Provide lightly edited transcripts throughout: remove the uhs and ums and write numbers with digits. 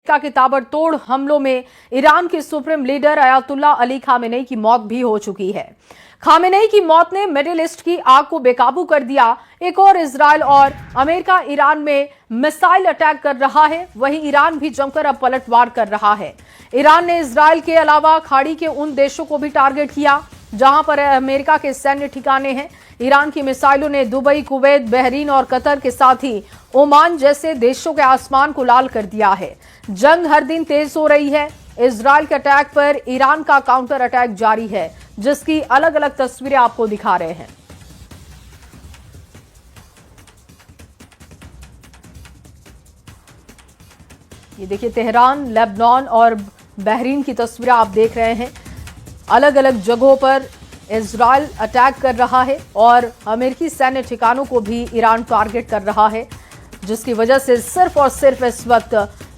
के ताबड़तोड़ हमलों में ईरान के supreme leader Ayatollah Ali Khamenei की मौत भी हो चुकी है। खामेनेई की मौत ने मिडिल ईस्ट की आग को बेकाबू कर दिया। एक और इजराइल और अमेरिका ईरान में मिसाइल अटैक कर रहा है, वहीं ईरान भी जमकर अब पलटवार कर रहा है। ईरान ने इजराइल के अलावा खाड़ी के उन देशों को भी टारगेट किया जहां पर अमेरिका के सैन्य ठिकाने हैं। ईरान की मिसाइलों ने दुबई, कुवैत, बहरीन और कतर के साथ ही ओमान जैसे देशों के आसमान को लाल कर दिया है। जंग हर दिन तेज हो रही है। इजराइल के अटैक पर ईरान का काउंटर अटैक जारी है, जिसकी अलग अलग तस्वीरें आपको दिखा रहे हैं। ये देखिए, तेहरान, लेबनान और बहरीन की तस्वीरें आप देख रहे हैं। अलग अलग जगहों पर इजराइल अटैक कर रहा है और अमेरिकी सैन्य ठिकानों को भी ईरान टारगेट कर रहा है, जिसकी वजह से सिर्फ और सिर्फ इस वक्त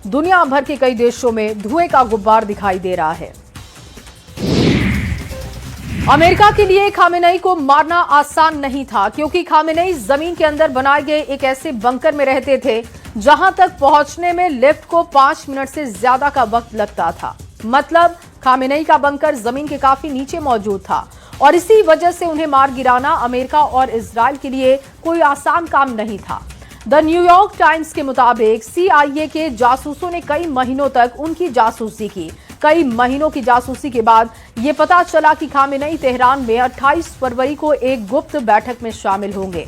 दुनिया भर के कई देशों में धुएं का गुब्बार दिखाई दे रहा है। अमेरिका के लिए खामेनेई को मारना आसान नहीं था, क्योंकि खामेनेई जमीन के अंदर बनाए गए एक ऐसे बंकर में रहते थे जहां तक पहुंचने में लिफ्ट को 5 मिनट से ज्यादा का वक्त लगता था। मतलब खामेनेई का बंकर जमीन के काफी नीचे मौजूद था और इसी वजह से उन्हें मार गिराना अमेरिका और इजराइल के लिए कोई आसान काम नहीं था। द न्यूयॉर्क टाइम्स के मुताबिक CIA के जासूसों ने कई महीनों तक उनकी जासूसी की। कई महीनों की जासूसी के बाद यह पता चला कि खामेनेई तेहरान में 28 फरवरी को एक गुप्त बैठक में शामिल होंगे।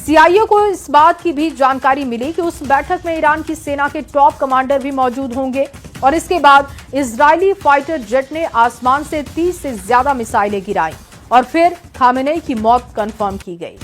CIA को इस बात की भी जानकारी मिली कि उस बैठक में ईरान की सेना के टॉप कमांडर भी मौजूद होंगे और इसके बाद इजरायली फाइटर जेट ने आसमान से 30 से ज्यादा मिसाइलें गिराई और फिर खामेनेई की मौत कंफर्म की गई।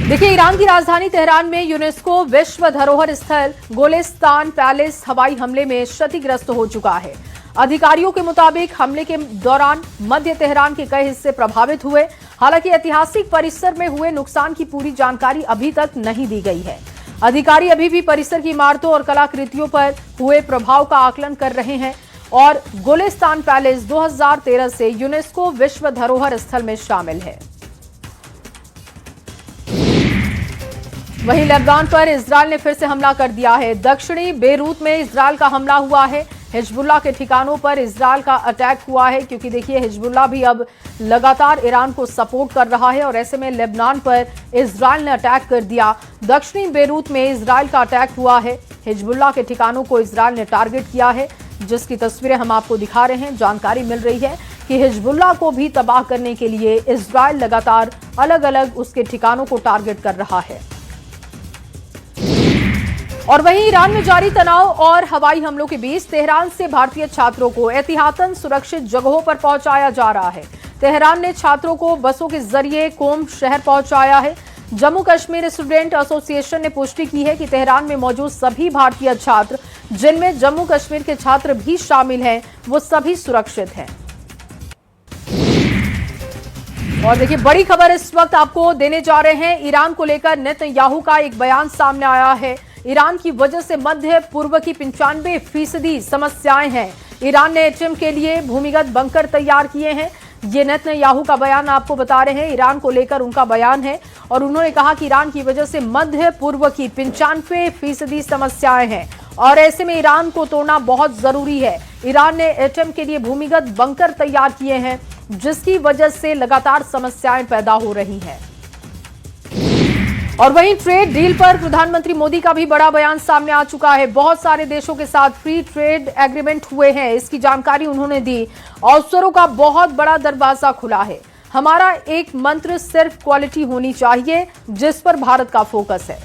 देखिए, ईरान की राजधानी तेहरान में यूनेस्को विश्व धरोहर स्थल गोलिस्तान पैलेस हवाई हमले में क्षतिग्रस्त हो चुका है। अधिकारियों के मुताबिक हमले के दौरान मध्य तेहरान के कई हिस्से प्रभावित हुए। हालांकि ऐतिहासिक परिसर में हुए नुकसान की पूरी जानकारी अभी तक नहीं दी गई है। अधिकारी अभी भी परिसर की इमारतों और कलाकृतियों पर हुए प्रभाव का आकलन कर रहे हैं और गोलिस्तान पैलेस 2013 से यूनेस्को विश्व धरोहर स्थल में शामिल है। वहीं लेबनान पर इजराइल ने फिर से हमला कर दिया है। दक्षिणी बेरूत में इजराइल का हमला हुआ है। हिजबुल्लाह के ठिकानों पर इजराइल का अटैक हुआ है, क्योंकि देखिए, हिजबुल्लाह भी अब लगातार ईरान को सपोर्ट कर रहा है और ऐसे में लेबनान पर इजराइल ने अटैक कर दिया। दक्षिणी बेरूत में इजराइल का अटैक हुआ है। हिजबुल्लाह के ठिकानों को इजराइल ने टारगेट किया है, जिसकी तस्वीरें हम आपको दिखा रहे हैं। जानकारी मिल रही है कि हिजबुल्लाह को भी तबाह करने के लिए इजराइल लगातार अलग अलग उसके ठिकानों को टारगेट कर रहा है। और वहीं ईरान में जारी तनाव और हवाई हमलों के बीच तेहरान से भारतीय छात्रों को एहतियातन सुरक्षित जगहों पर पहुंचाया जा रहा है। तेहरान ने छात्रों को बसों के जरिए कोम शहर पहुंचाया है। जम्मू कश्मीर स्टूडेंट एसोसिएशन ने पुष्टि की है कि तेहरान में मौजूद सभी भारतीय छात्र, जिनमें जम्मू कश्मीर के छात्र भी शामिल हैं, वो सभी सुरक्षित हैं। और देखिए, बड़ी खबर इस वक्त आपको देने जा रहे हैं। ईरान को लेकर नेतन्याहू का एक बयान सामने आया है। ईरान की वजह से मध्य पूर्व की 95% समस्याएं हैं। ईरान ने एटम के लिए भूमिगत बंकर तैयार किए हैं। ये नेतन्याहू का बयान आपको बता रहे हैं। ईरान को लेकर उनका बयान है और उन्होंने कहा कि ईरान की वजह से मध्य पूर्व की 95% समस्याएं हैं और ऐसे में ईरान को तोड़ना बहुत जरूरी है। ईरान ने एटम के लिए भूमिगत बंकर तैयार किए हैं, जिसकी वजह से लगातार समस्याएं पैदा हो रही हैं। और वहीं ट्रेड डील पर प्रधानमंत्री मोदी का भी बड़ा बयान सामने आ चुका है। बहुत सारे देशों के साथ फ्री ट्रेड एग्रीमेंट हुए हैं, इसकी जानकारी उन्होंने दी। अवसरों का बहुत बड़ा दरवाजा खुला है। हमारा एक मंत्र सिर्फ क्वालिटी होनी चाहिए, जिस पर भारत का फोकस है।